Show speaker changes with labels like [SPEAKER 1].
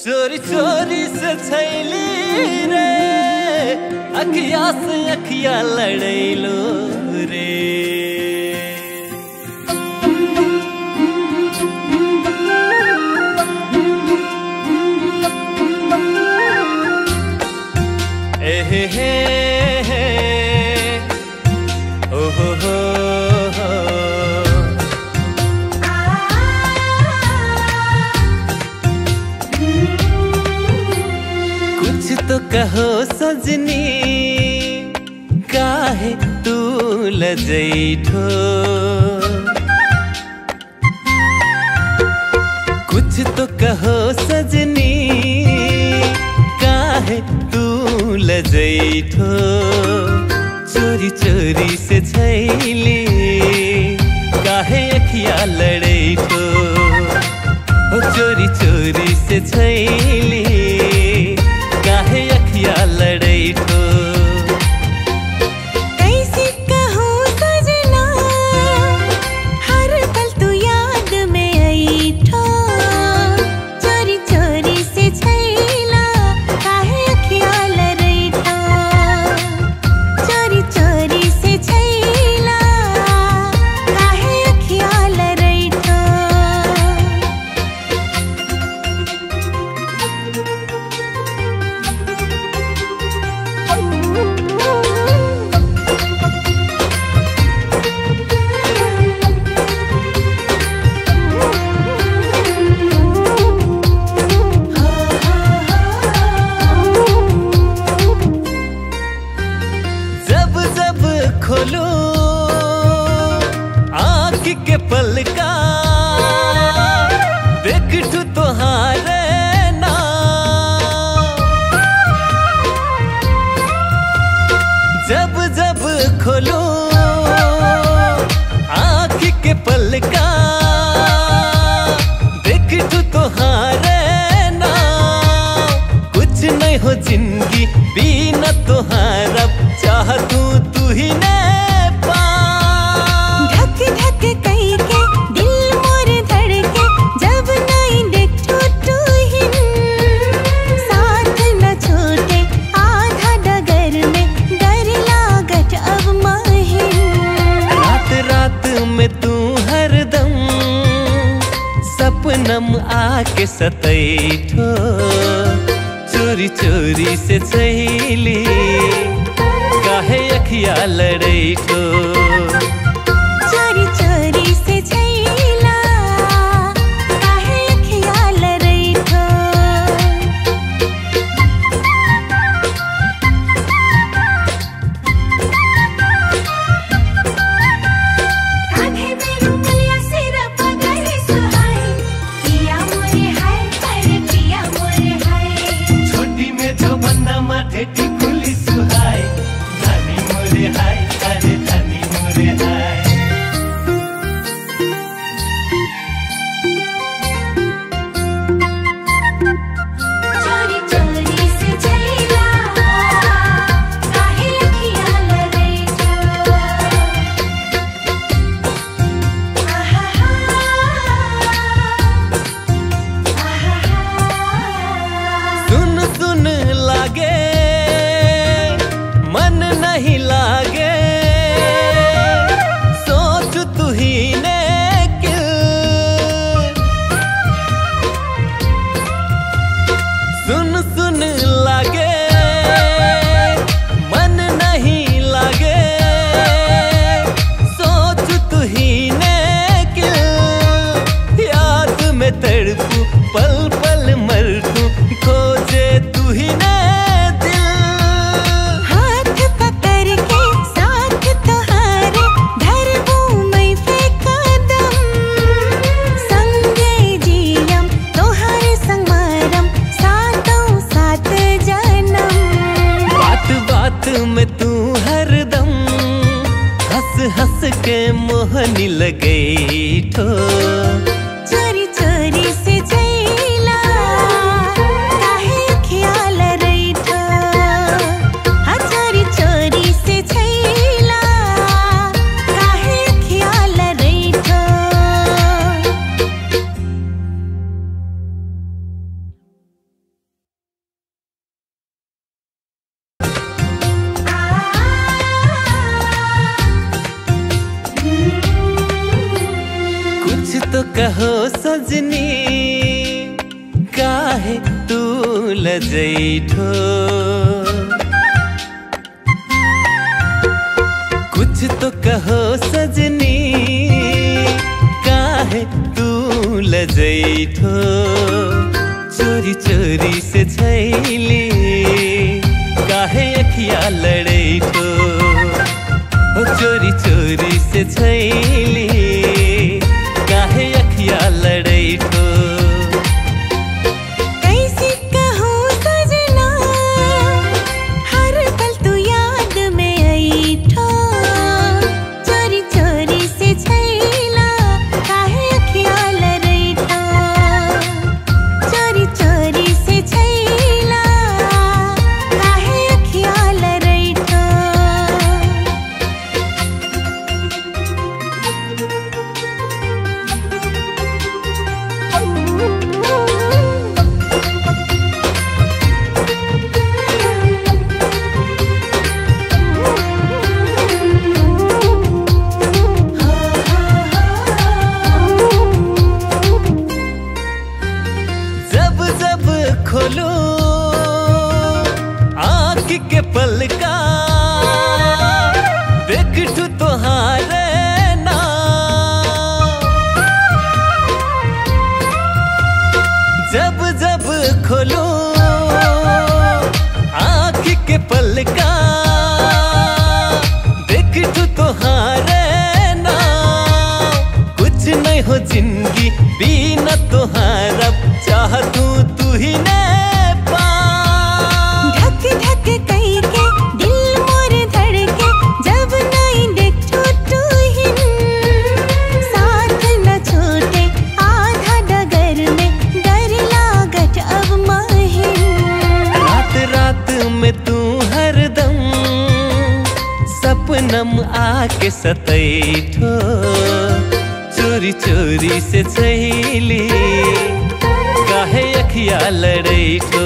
[SPEAKER 1] चोरी चोरी से छैली रे अखिया से अखिया लड़ैलो रे ए हे ओ हो तो कहो सजनी काहे तू लजैठो कुछ तो कहो सजनी काहे तू लजैठो चोरी चोरी से छैली काहे अखिया लड़ैठो चोरी चोरी से छैली काहे अखिया लड़ैठो
[SPEAKER 2] कैसे कहूँ सजना हर पल तू याद में आईठो चोरी चोरी से छैला काहे अखिया लड़ैठो चोरी चोरी से छैला काहे अखिया लड़ैठो
[SPEAKER 1] खोलो आँख के पलका देखठू तोहारे ना जब जब खोलो आँख के पलका देखठू तोहारे ना कुछ नहीं हो जिंदगी बिना तोहारा चाह तू ही ने पा
[SPEAKER 2] धक धक कई के दिल मोर धड़के जब नहीं देखो तू ही साथ न छोटे आधा डगर में डर लागत अब माहिन
[SPEAKER 1] रात रात में तू हरदम सपनम आके सतैठो चोरी चोरी से छैली काहे अखिया लड़ैठो
[SPEAKER 2] चोरी चोरी से छैला काहे अखिया लड़ैठो काहे में रुपया सिर पगले सुहाई पिया मोरे हाय अरे पिया मोरे हाय
[SPEAKER 1] छोटी में जो बन्ना माथे टिकुली सुहाई धनी मोरे हाय अरे धनी मोरे लजैठो कुछ तो कहो सजनी काहे तू लजैठो चोरी चोरी से छैली काहे अखिया लड़ैठो चोरी चोरी से छैली काहे अखिया लड़ैठो
[SPEAKER 2] कैसे कहूँ सजना हर पल तू याद में ऐठो चोरी चोरी से छैला काहे अखिया लड़ैठो चोरी चोरी से छैला काहे अखिया लड़ैठो
[SPEAKER 1] जब जब खोलो आँख के पलका देखठू तोहारे नाम जब जब खोलो आँख के पलका देखठू तोहारे नाम कुछ नहीं हो जिंदगी बिना तोहारा चाह तू ही ने पा
[SPEAKER 2] धक धक कई के दिल मोर धड़के जब नहीं देखो तू ही साथ न छोटे आधा डगर में डर लागत अब माहिन
[SPEAKER 1] रात रात में तू हरदम सपनम आके सतैठो चोरी चोरी से छैली काहे अखिया लड़ैठो